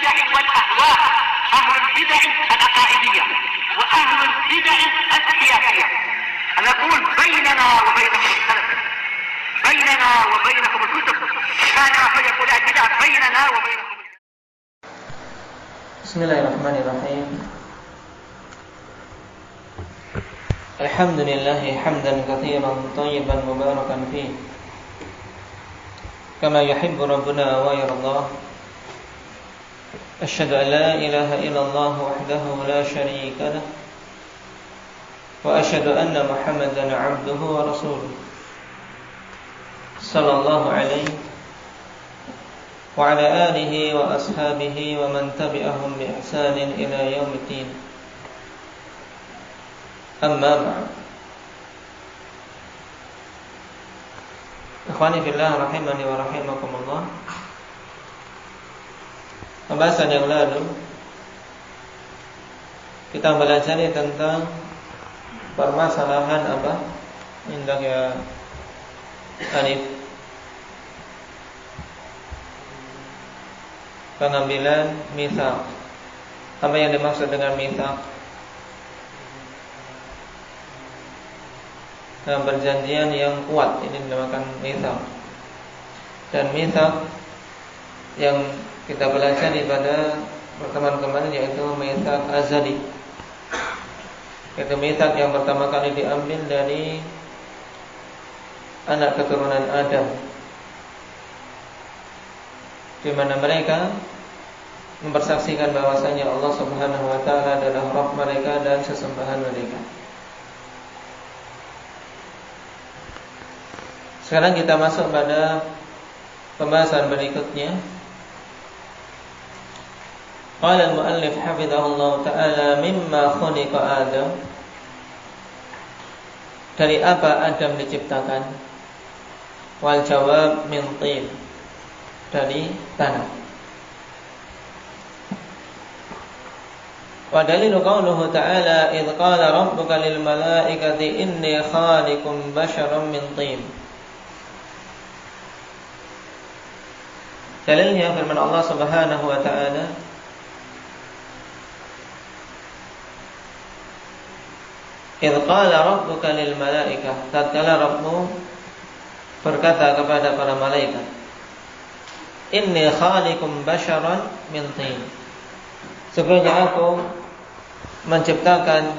البدع والأهواء، أهل البدع العقائدية وأهل البدع السياسية. نقول بيننا وبينكم السلف، بيننا وبينكم الكتب، كان فيقول البدع بيننا وبينكم. Bismillahirrahmanirrahim. Alhamdulillah hamdan katsiran thayyiban mubarakan fihi kama yuhibbu rabbuna wa yardah. Asyhadu an la ilaha illallah wahdahu la syarika lah wa asyhadu anna Muhammadan 'abduhu wa rasuluh sallallahu alaihi wa ala alihi wa ashabihi wa man tabi'ahum bi ihsanin ila yaumiddin. Amma ba'd. Ikhwani fillah rahimani wa rahimakumullah. Pembahasan yang lalu kita belajar tentang permasalahan apa? Indah ya Hanif. Pengambilan mitsaq. Apa yang dimaksud dengan mitsaq? Nah, perjanjian yang kuat ini dinamakan mitsaq. Dan mitsaq yang kita belajar pada pertemuan kemarin yaitu mitsaq azali. Itu mitsaq yang pertama kali diambil dari anak keturunan Adam, di mana mereka mempersaksikan bahwasanya Allah Subhanahu wa taala adalah Rabb mereka dan sesembahan mereka. Sekarang kita masuk pada pembahasan berikutnya. Qala al-muallif hafizahullah ta'ala mimma khuliqa Adam. Dari apa Adam diciptakan? Wal jawab min tin. Dari tanah. Wa dalilu qauluhu ta'ala idh qala rabbuka lil malaikati inni khaliqun basharan min tin. Dalilnya firman Allah Subhanahu wa taala, idh qala rabbuka lil malaikah, tatkala Rabbmu berkata kepada para malaikat, inni khaliqum basharan min tin. Sesungguhnya aku menciptakan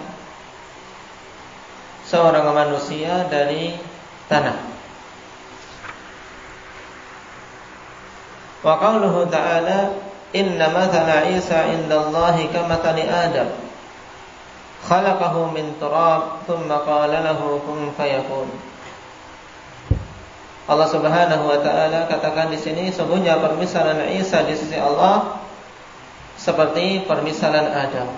seorang manusia dari tanah. Wa qauluhu ta'ala inna mathala Isa 'indallahi kamathali Adam khalaqahu min turab thumma qala lahu kun fayakun. Allah Subhanahu wa taala katakan di sini sesungguhnya permisalan Isa di sisi Allah seperti permisalan Adam.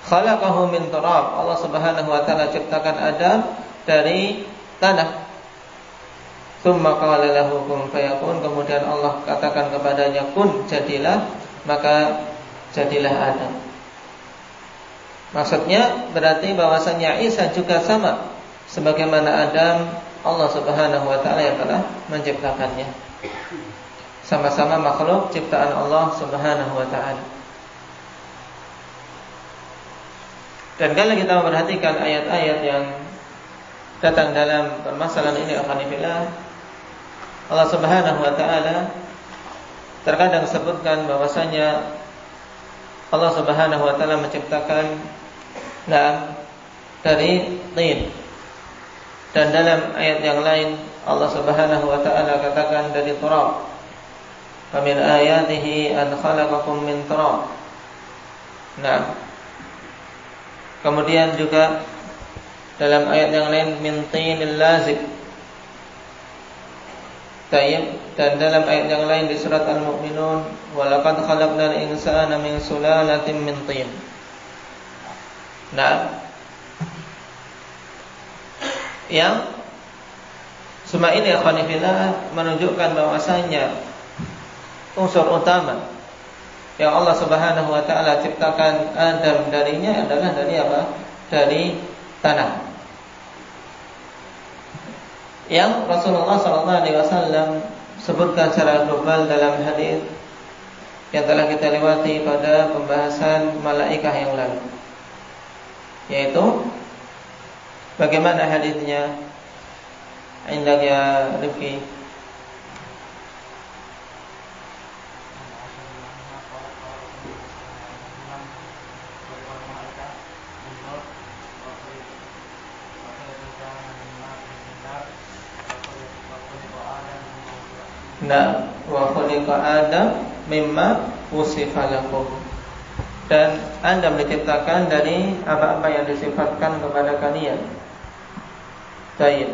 Khalaqahu min turab. Allah Subhanahu wa taala ciptakan Adam dari tanah. Tsumma qala lahu kun fayakun. Kemudian Allah katakan kepadanya kun, jadilah, maka jadilah Adam. Maksudnya berarti bahwasanya Isa juga sama sebagaimana Adam, Allah Subhanahu wa taala yang telah menciptakannya. Sama-sama makhluk ciptaan Allah Subhanahu wa taala. Dan kalau kita memperhatikan ayat-ayat yang datang dalam permasalahan ini, alhamdulillah, Allah Subhanahu wa taala terkadang sebutkan bahwasanya Allah Subhanahu wa taala menciptakan dari tin. Dan dalam ayat yang lain Allah Subhanahu wa taala katakan dari turab. Wa min ayatihi an khalaqakum min turab. Nah, kemudian juga dalam ayat yang lain min tinil lazib. Dan dalam ayat yang lain di surat Al-Mu'minun wa laqad khalaqnal insana min sulalatin min tin. Nah, yang semua ini akhwanifillah menunjukkan bahwasanya unsur utama yang Allah Subhanahu wa taala ciptakan Adam darinya adalah dari apa? Dari tanah. Yang Rasulullah SAW sebutkan secara global dalam hadis yang telah kita lewati pada pembahasan malaikah yang lalu, yaitu bagaimana hadisnya indak ya Rifki. Nah, wa khuliqa Adam mimma wusifa lakum. Dan Adam diciptakan dari apa-apa yang disifatkan kepada kalian. Baik.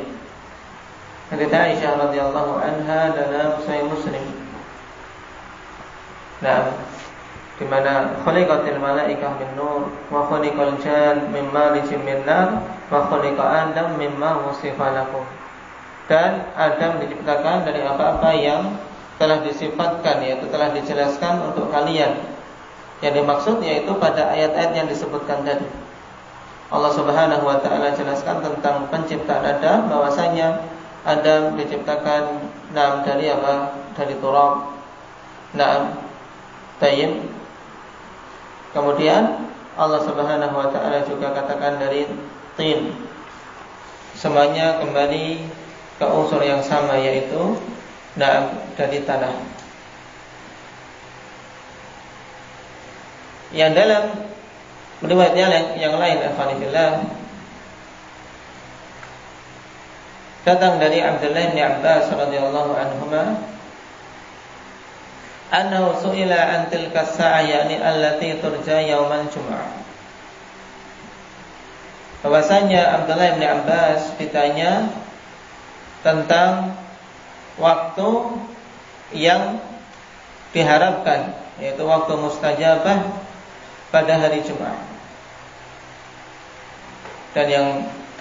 Hadits Aisyah radhiyallahu anha dalam Sahih Muslim. Nah, di mana khuliqatil malaikah min nur wa khuliqal jan min marijin min nar wa khuliqa Adam mimma wusifa lakum. Dan Adam diciptakan dari apa-apa yang telah disifatkan, yaitu telah dijelaskan untuk kalian. Yang dimaksud yaitu pada ayat-ayat yang disebutkan tadi. Allah Subhanahu wa taala jelaskan tentang penciptaan Adam, bahwasanya Adam diciptakan dari apa? Dari turab. Tayyib. Kemudian Allah Subhanahu wa taala juga katakan dari tin. Semuanya kembali ke unsur yang sama, yaitu dari tanah. Yang dalam riwayat yang lain, alhamdulillah, datang dari Abdullah bin Abbas radhiyallahu anhuma, annahu su'ila an tilka as-sa'ah, yani allati turja yaumal jum'ah. Bahwasanya Abdullah bin Abbas ditanya tentang waktu yang diharapkan, yaitu waktu mustajabah pada hari Jumat. Dan yang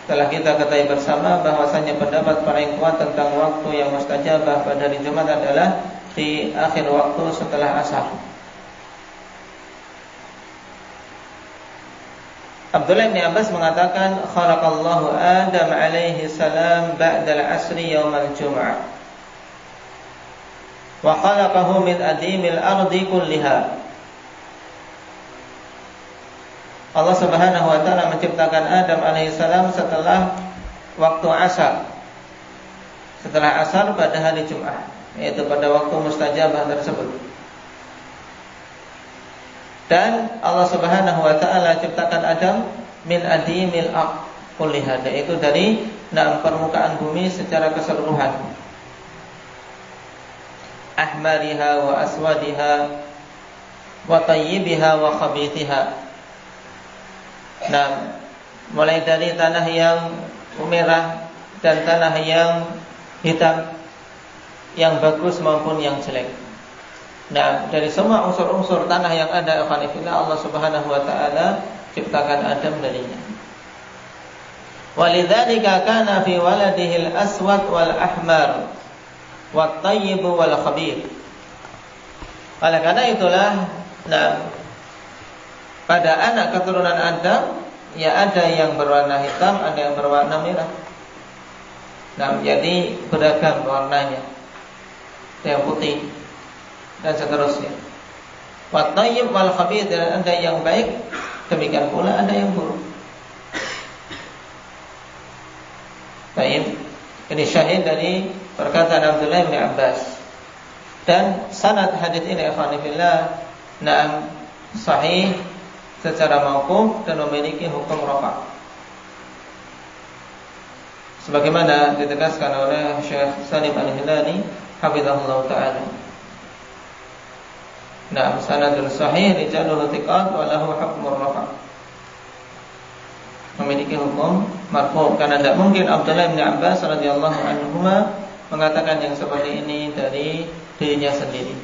telah kita ketahui bersama bahwasanya pendapat paling kuat tentang waktu yang mustajabah pada hari Jumat adalah di akhir waktu setelah asar. Abdullah bin Abbas mengatakan, khalaqallahu Adam alaihi salam ba'dal asri yaumal jum'ah wa khalaqahu min adimil ardi kulliha. Allah Subhanahu wa taala menciptakan Adam alaihi salam setelah waktu asar. Setelah asar pada hari Jumat, yaitu pada waktu mustajabah tersebut. Dan Allah Subhanahu wa taala ciptakan Adam min adimil ard kulliha, yaitu dari permukaan bumi secara keseluruhan. Ahmariha wa aswadiha wa tayyibiha wa khabithiha. Mulai dari tanah yang merah dan tanah yang hitam, yang bagus maupun yang jelek. Dari semua unsur-unsur tanah yang ada, Allah Subhanahu wa taala ciptakan Adam darinya. Walidzalika kana fi waladihi al-aswad wal ahmar wat tayyib wal khabith. Oleh karena itulah pada anak keturunan Adam, ya ada yang berwarna hitam, ada yang berwarna merah. Jadi beragam warnanya. Ada yang putih dan seterusnya. Wat tayyib wal khabith, dan ada yang baik, demikian pula ada yang buruk. Baik, ini syahid dari perkataan Abdullah bin Abbas. Dan sanad hadis ini alhamdulillah sahih secara mauquf dan memiliki hukum rafa'. Sebagaimana ditegaskan oleh Syekh Salim Al-Hilali hafizahullah taala. Sanadul sahih rijaluhu thiqat wa lahu hukmur rafa'. Memiliki hukum marfu', karena tidak mungkin Abdullah bin Abbas radhiyallahu anhuma mengatakan yang seperti ini dari dirinya sendiri.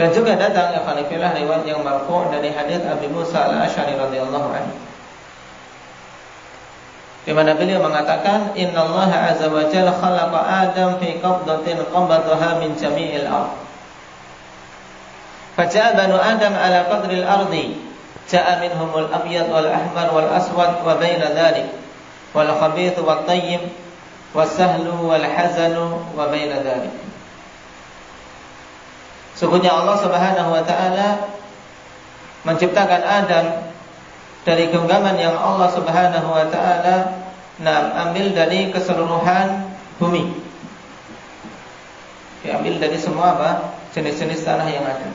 Dan juga datang alhamdulillah riwayat yang marfu' dari hadits Abi Musa al-Asy'ari radhiyallahu anhu, di mana beliau mengatakan, innallaha azza wa jalla khalaqa Adam fi qabdatin qabadaha min jami'il ard. Faja'a banu Adam ala qadri al-ardi, ja'a minhumul abyad wal ahmar wal aswad wa baina dhalik. wal khabithu wat tayyib, was sahlu wal hazanu wa baina dzalik. Sungguhnya Allah Subhanahu wa taala menciptakan Adam dari genggaman yang Allah Subhanahu wa taala ambil dari keseluruhan bumi. Diambil dari semua jenis-jenis tanah yang ada.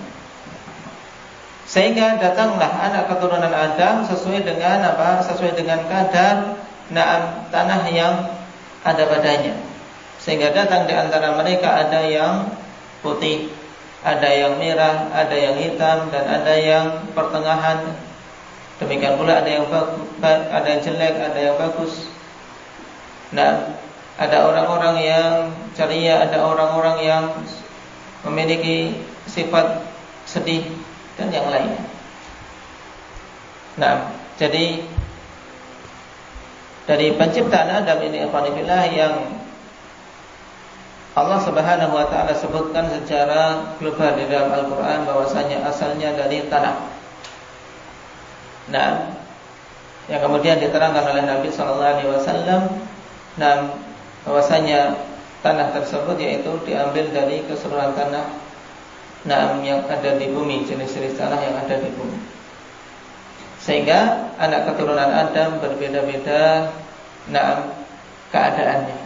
Sehingga datanglah anak keturunan Adam sesuai dengan sesuai dengan kadar tanah yang ada padanya. Sehingga datang di antara mereka ada yang putih, ada yang merah, ada yang hitam, dan ada yang pertengahan. Demikian pula ada yang jelek, ada yang bagus. Ada orang-orang yang ceria, ada orang-orang yang memiliki sifat sedih dan yang lainnya. Jadi dari penciptaan Adam ini alhamdulillah yang Allah Subhanahu wa taala sebutkan secara global di dalam Al-Qur'an bahwasanya asalnya dari tanah. Yang kemudian diterangkan oleh Nabi sallallahu alaihi wasallam bahwasanya tanah tersebut yaitu diambil dari keseluruhan tanah yang ada di bumi, jenis-jenis tanah yang ada di bumi. Sehingga anak keturunan Adam berbeda-beda keadaannya.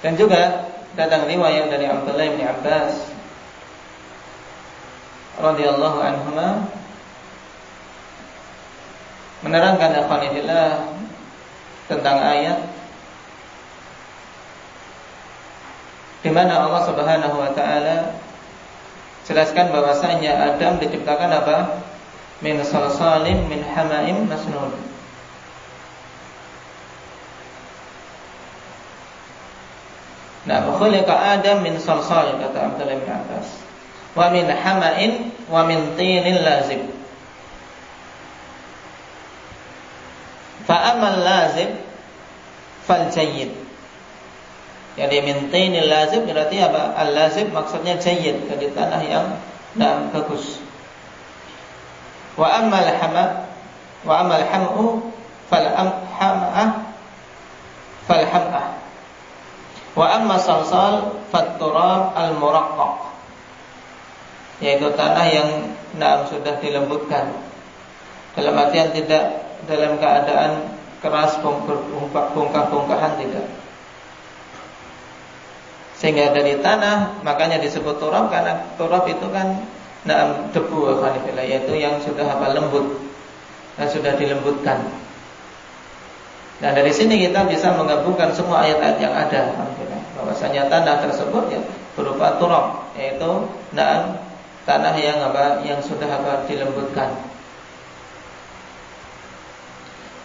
Dan juga datang riwayat dari Abdullah bin Abbas radhiyallahu anhuma menerangkan ikhwanillah tentang ayat di mana Allah Subhanahu wa taala jelaskan bahwasanya Adam diciptakan min salsalin min hamaim masnun. Khuliqa Adam min salsal, kata Abdullah bin Abbas, wa min hama'in wa min tinin lazib. Fa amal lazib fal jayyid. Jadi min tinin lazib berarti apa? Al lazib maksudnya jayyid, dari tanah yang bagus. Wa amal ham'u fal ham'ah fal ham'ah. Wa amma salsal fatturab al-muraqqaq, yaitu tanah yang sudah dilembutkan, dalam artian tidak dalam keadaan keras bongkah-bongkahan, tidak. Sehingga dari tanah makanya disebut turab, karena turab itu kan debu, yaitu yang sudah lembut dan sudah dilembutkan. Nah, dari sini kita bisa menggabungkan semua ayat-ayat yang ada, bahwasanya tanah tersebut ya berupa turab, yaitu tanah yang sudah dilembutkan.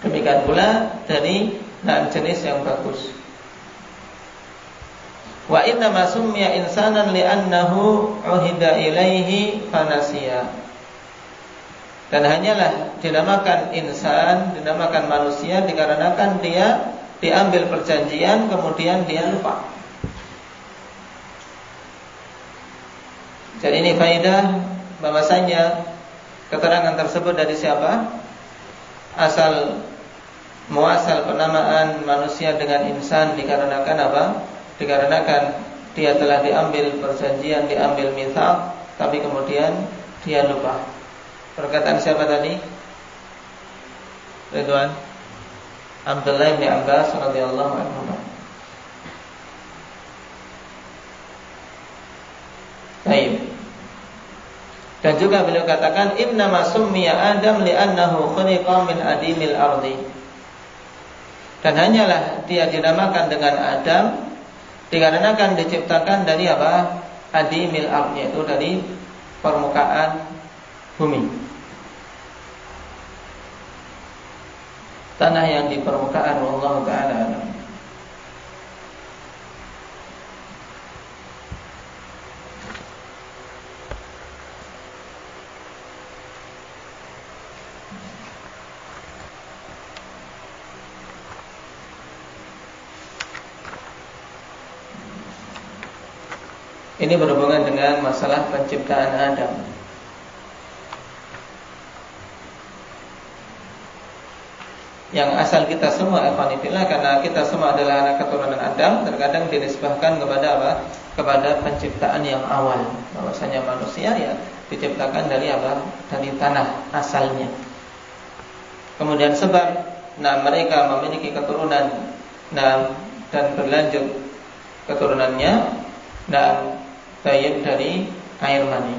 Demikian pula dari jenis yang bagus. Wa inna ma summiya insanan li'annahu uhida ilaihi fanasiya. Dan hanyalah dinamakan insan, dinamakan manusia dikarenakan dia diambil perjanjian kemudian dia lupa. Jadi ini faedah bahwasanya keterangan tersebut dari siapa? Muasal penamaan manusia dengan insan dikarenakan apa? Dikarenakan dia telah diambil perjanjian, diambil mitsaq, tapi kemudian dia lupa. Perkataan siapa tadi? Ridwan Abdullah bin Abbas radhiyallahu anhu. Baik. Dan juga beliau katakan innama summiya Adam li'annahu khuliqa min adimil ardi. Dan hanyalah dia dinamakan dengan Adam dikarenakan diciptakan dari apa? Adimil ardi, yaitu dari permukaan bumi. Tanah yang di permukaan, wallahu ta'ala alam. Ini berhubungan dengan masalah penciptaan Adam. Yang asal kita semua ikhwanifillah, karena kita semua adalah anak keturunan Adam, terkadang dinisbahkan kepada apa? Kepada penciptaan yang awal. Bahwasanya manusia ya diciptakan dari apa? Dari tanah asalnya. Kemudian sebab mereka memiliki keturunan dan berlanjut keturunannya tayyib dari air mani.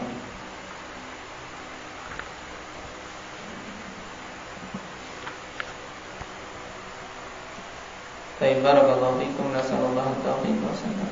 Tayyib, barakallahu fikum, nasallallahu taufiq wa salam.